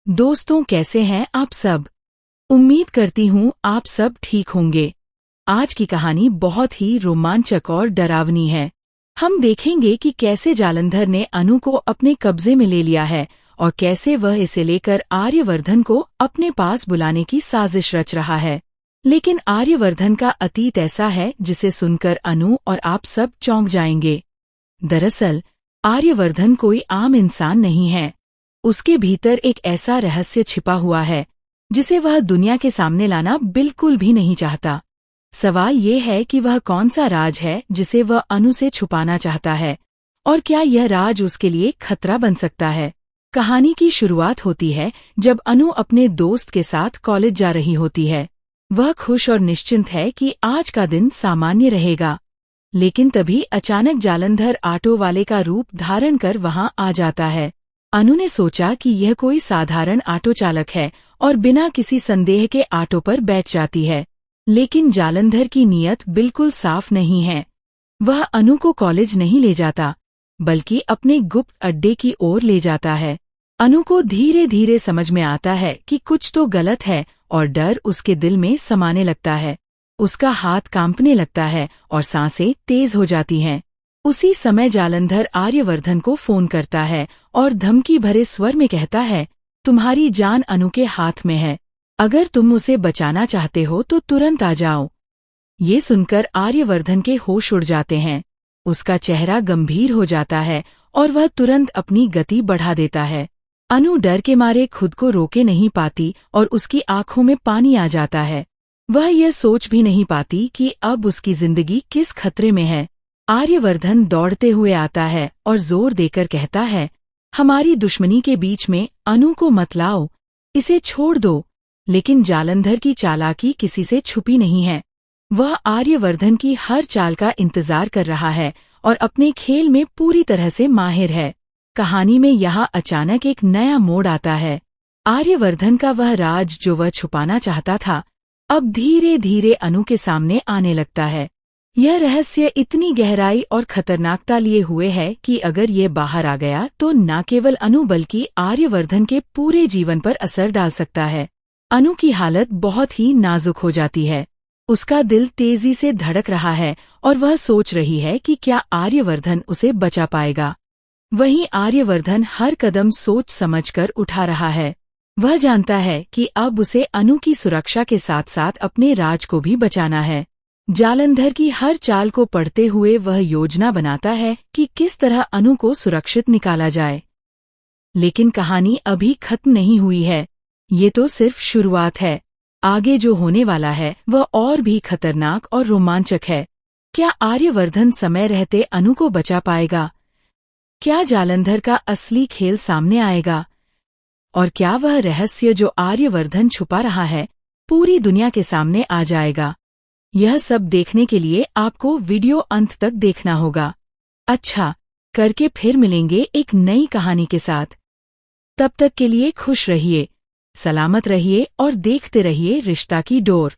दोस्तों, कैसे हैं आप सब। उम्मीद करती हूँ आप सब ठीक होंगे। आज की कहानी बहुत ही रोमांचक और डरावनी है। हम देखेंगे कि कैसे जालंधर ने अनु को अपने कब्जे में ले लिया है और कैसे वह इसे लेकर आर्यवर्धन को अपने पास बुलाने की साजिश रच रहा है। लेकिन आर्यवर्धन का अतीत ऐसा है जिसे सुनकर अनु और आप सब चौंक जाएंगे। दरअसल आर्यवर्धन कोई आम इंसान नहीं है। उसके भीतर एक ऐसा रहस्य छिपा हुआ है जिसे वह दुनिया के सामने लाना बिल्कुल भी नहीं चाहता। सवाल ये है कि वह कौन सा राज है जिसे वह अनु से छुपाना चाहता है, और क्या यह राज उसके लिए खतरा बन सकता है। कहानी की शुरुआत होती है जब अनु अपने दोस्त के साथ कॉलेज जा रही होती है। वह खुश और निश्चिंत है कि आज का दिन सामान्य रहेगा। लेकिन तभी अचानक जालंधर ऑटो वाले का रूप धारण कर वहां आ जाता है। अनु ने सोचा कि यह कोई साधारण ऑटो चालक है और बिना किसी संदेह के ऑटो पर बैठ जाती है। लेकिन जालंधर की नीयत बिल्कुल साफ नहीं है। वह अनु को कॉलेज नहीं ले जाता, बल्कि अपने गुप्त अड्डे की ओर ले जाता है। अनु को धीरे धीरे समझ में आता है कि कुछ तो गलत है और डर उसके दिल में समाने लगता है। उसका हाथ कांपने लगता है और सांसें तेज हो जाती हैं। उसी समय जालंधर आर्यवर्धन को फोन करता है और धमकी भरे स्वर में कहता है, तुम्हारी जान अनु के हाथ में है। अगर तुम उसे बचाना चाहते हो तो तुरंत आ जाओ। ये सुनकर आर्यवर्धन के होश उड़ जाते हैं। उसका चेहरा गंभीर हो जाता है और वह तुरंत अपनी गति बढ़ा देता है। अनु डर के मारे खुद को रोके नहीं पाती और उसकी आंखों में पानी आ जाता है। वह यह सोच भी नहीं पाती कि अब उसकी जिंदगी किस खतरे में है। आर्यवर्धन दौड़ते हुए आता है और जोर देकर कहता है, हमारी दुश्मनी के बीच में अनु को मत लाओ, इसे छोड़ दो। लेकिन जालंधर की चालाकी किसी से छुपी नहीं है। वह आर्यवर्धन की हर चाल का इंतजार कर रहा है और अपने खेल में पूरी तरह से माहिर है। कहानी में यहाँ अचानक एक नया मोड़ आता है। आर्यवर्धन का वह राज जो वह छुपाना चाहता था, अब धीरे धीरे अनु के सामने आने लगता है। यह रहस्य इतनी गहराई और खतरनाकता लिए हुए है कि अगर ये बाहर आ गया तो न केवल अनु बल्कि आर्यवर्धन के पूरे जीवन पर असर डाल सकता है। अनु की हालत बहुत ही नाजुक हो जाती है। उसका दिल तेजी से धड़क रहा है और वह सोच रही है कि क्या आर्यवर्धन उसे बचा पाएगा। वहीं आर्यवर्धन हर कदम सोच समझकर उठा रहा है। वह जानता है कि अब उसे अनु की सुरक्षा के साथ साथ अपने राज को भी बचाना है। जालंधर की हर चाल को पढ़ते हुए वह योजना बनाता है कि किस तरह अनु को सुरक्षित निकाला जाए। लेकिन कहानी अभी खत्म नहीं हुई है। ये तो सिर्फ शुरुआत है। आगे जो होने वाला है वह और भी खतरनाक और रोमांचक है। क्या आर्यवर्धन समय रहते अनु को बचा पाएगा? क्या जालंधर का असली खेल सामने आएगा? और क्या वह रहस्य जो आर्यवर्धन छुपा रहा है पूरी दुनिया के सामने आ जाएगा? यह सब देखने के लिए आपको वीडियो अंत तक देखना होगा। अच्छा, करके फिर मिलेंगे एक नई कहानी के साथ। तब तक के लिए खुश रहिए, सलामत रहिए और देखते रहिए रिश्ता की डोर।